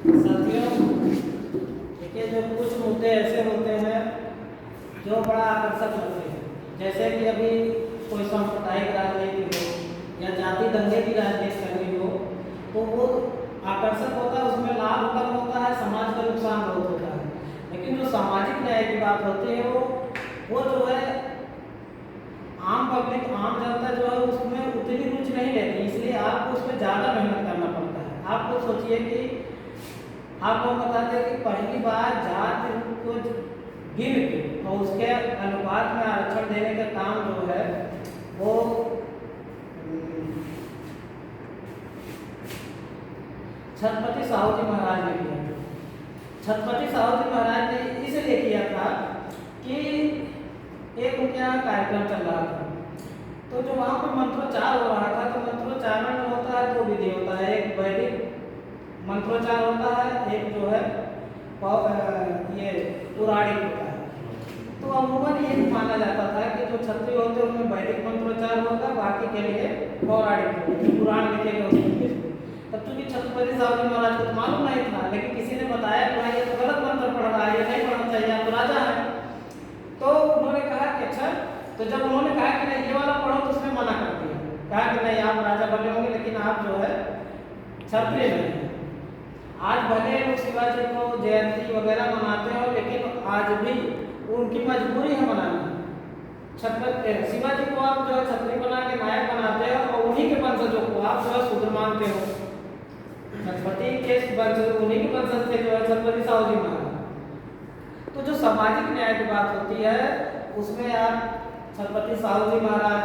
साथियों, देखिए जो कुछ मुद्दे ऐसे होते हैं जो बड़ा आकर्षक होते हैं, जैसे कि अभी कोई सांप्रदायिक राजनीति हो या जाति दंगे की राजनीति करनी हो, तो वो आकर्षक होता है, उसमें लाभ कम होता है, समाज का नुकसान बहुत होता है। लेकिन जो सामाजिक न्याय की बात होती है वो जो है आम पब्लिक, आम जनता जो है उसमें उतनी रुचि नहीं लेती, इसलिए आपको उसमें ज़्यादा मेहनत करना पड़ता है। आप लोग सोचिए कि आप लोग बताते हैं कि पहली बार जाति को गिन के और उसके अनुपात में आरक्षण देने का काम जो है वो छत्रपति साहू जी महाराज ने किया। छत्रपति साहू जी महाराज ने इसलिए किया था कि एक उनके यहाँ कार्यक्रम चल रहा था, तो जो वहाँ पर मंत्रोच्चार हो रहा था, तो मंत्रोच्चारण में होता है दो विधि होता है, एक वैदिक मंत्रोच्चार होता है, एक जो है ये पौराणिक होता है। तो अमूमन ये माना जाता था कि जो क्षत्रिय होते हैं उनमें वैदिक मंत्रोच्चार होगा, बाकी के लिए पौराणिक होगा, पुराण लिखे गए उसके। तब चूंकि छत्रपति साहू जी महाराज को तो मालूम नहीं था, लेकिन किसी ने बताया कि भाई ये तो गलत मंत्र पढ़ रहा है, ये नहीं पढ़ना चाहिए, आप राजा है। तो उन्होंने कहा कि अच्छा, तो जब उन्होंने कहा कि नहीं ये वाला पढ़ो, तो उसने मना कर दिया, कहा कि नहीं आप राजा बने होंगे लेकिन आप जो है क्षत्रिय नहीं। आज भले लोग शिवाजी को जयंती वगैरह मनाते हो, लेकिन आज भी उनकी मजबूरी है मनाना। छत्रपति शिवाजी को आप जो है छत्री बना के नायक बनाते हो और उन्हीं के वंशजों को आप जो है शूद्र मानते हो। छत्रपति के वंशज उन्हीं के वंशज थे जो है छत्रपति साहू जी महाराज। तो जो सामाजिक न्याय की बात होती है उसमें आप छत्रपति साहू जी महाराज,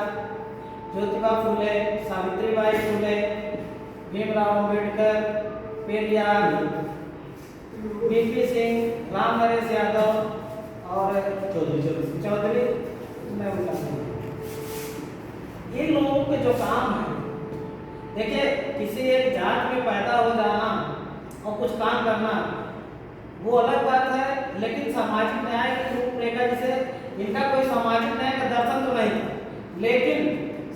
ज्योतिबा फुले, सावित्रीबाई फुले, भीमराव अम्बेडकर, पेरियार, वीपी सिंह, राम नरेश यादव और चौधरी, इन लोगों के जो काम है, देखिए किसी एक जात में पैदा हो जाना और कुछ काम करना वो अलग बात है, लेकिन सामाजिक न्याय की रूपरेखा, जैसे इनका कोई सामाजिक न्याय का दर्शन तो नहीं था, लेकिन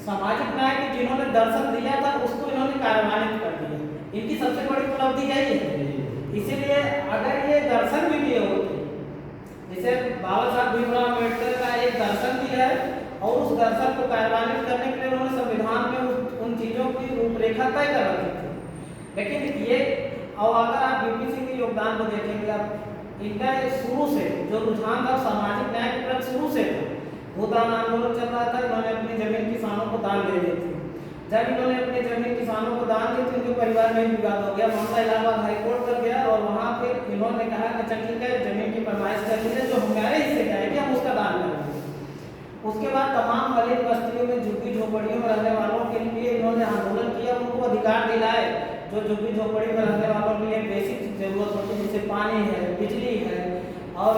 सामाजिक न्याय के जिन्होंने दर्शन दिया था उसको इन्होंने कार्यान्वित कर दिया। इनकी सबसे बड़ी उपलब्धि यही है। इसीलिए अगर ये दर्शन भी दिए होते, जैसे बाबा साहब भीमराव अम्बेडकर का एक दर्शन भी है और उस दर्शन को कार्यान्वित करने के लिए उन्होंने संविधान में उन चीज़ों की रूपरेखा तय कर रखी थी। लेकिन ये, और अगर आप वीपी सिंह के योगदान को देखेंगे, आप इनका शुरू से जो रुझान था सामाजिक न्याय के प्रति शुरू से था। भूदान आंदोलन चल रहा था, इन्होंने अपनी जमीन किसानों को दान दे दी थी। जब इन्होंने अपनी जमीन किसानों को दान दी थी, उनके परिवार में विवाद हो गया, मामला इलाहाबाद हाईकोर्ट तक गया और वहाँ फिर इन्होंने कहा कि चल ठीक है, जमीन की फरमाइश कर लीजिए, जो हमारे हिस्से का है कि हम उसका दान करेंगे। उसके बाद तमाम गरीब बस्तियों में, झुग्गी झोपड़ियों में रहने वालों के लिए इन्होंने आंदोलन किया, उनको अधिकार दिलाए जो झुग्गी झोपड़ी में रहने वालों के लिए बेसिक जरूरत होती है, जैसे पानी है, बिजली है और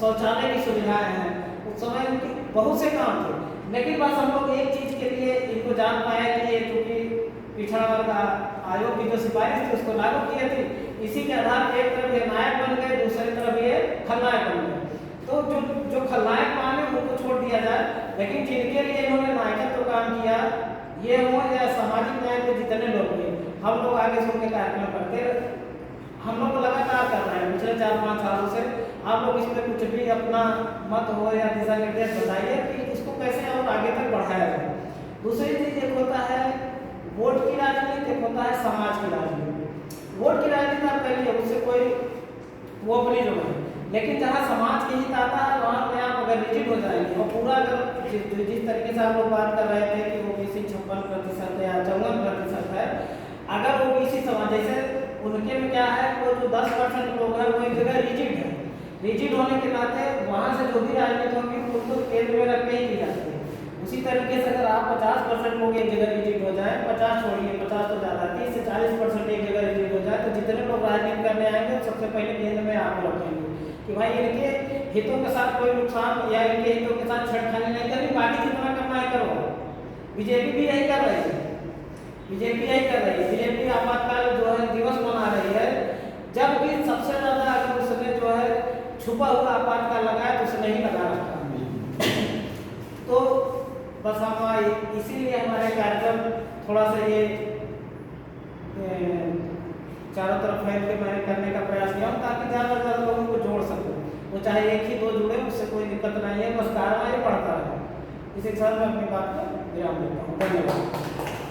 शौचालय की सुविधाएं हैं। उस समय उनके बहुत से काम थे, लेकिन बस हम लोग एक चीज़ के लिए इनको जान पाए कि ये चूँकि पिछड़ा वर्ग आयोग की जो सिफारिश थी उसको लागू किए थे, इसी के आधार पर एक तरफ ये नायक बन गए, दूसरी तरफ ये खलनायक बन गए। तो जो खलनायक माने उनको छोड़ दिया जाए, लेकिन जिनके लिए इन्होंने नायकत्व काम किया, ये हो या सामाजिक न्याय के जितने लोग हैं, हम लोग आगे सुन के कार्यक्रम करते, हम लोग लगातार कर रहे हैं पिछले 4-5 सालों से। आप लोग इस पर कुछ भी अपना मत हो या दिशा निर्देश बताइए कि इसको कैसे और आगे तक बढ़ाया जाए। दूसरी चीज़ एक होता है वोट की राजनीति, एक होता है समाज की राजनीति। वोट की राजनीति आप करिए, उससे कोई वो अपनी जो है, लेकिन जहाँ समाज के हित आता है वहाँ पे आप अगर रिजिड हो जाएंगे और पूरा अगर जिस तरीके से आप लोग बात कर रहे थे कि ओबीसी 56% है या 54% है, अगर ओबीसी समाज जैसे उनके में क्या है, वो जो 10% लोग हैं वो एक जगह रिजिड है, रिजिड होने के नाते वहाँ से जो भी राजनीति होगी उनको केंद्र में रख के ही की जाती है। उसी तरीके से अगर आप 50% लोग एक जगह रिजिड हो जाए, 50 छोड़िए, 50 तो ज़्यादा, 30 से 40% एक जगह रिजिड हो जाए, तो जितने लोग राजनीति करने आएंगे सबसे पहले केंद्र में आपको रखेंगे कि भाई इनके हितों के साथ कोई नुकसान या इनके हितों के साथ छेड़खानी नहीं करनी, बाकी जितना करना है करो। बीजेपी भी यही कर रही है, बीजेपी यही कर रही है। बीजेपी आपातकाल जो है दिवस मना रही है, जब भी सबसे ज़्यादा अगर उसने जो है छुपा हुआ आपातकाल लगाया तो उसने ही लगा रखा। तो बस हम इसीलिए हमारे कार्यक्रम थोड़ा सा ये चारों तरफ फैल के मैंने करने का प्रयास किया हूँ ताकि ज़्यादा से ज़्यादा लोगों को जोड़ सकूँ। वो चाहे एक ही दो जुड़े, उससे कोई दिक्कत नहीं है, बस कार्रवाई बढ़ता रहे। इसी के साथ मैं अपनी बात को विराम देता हूँ। धन्यवाद।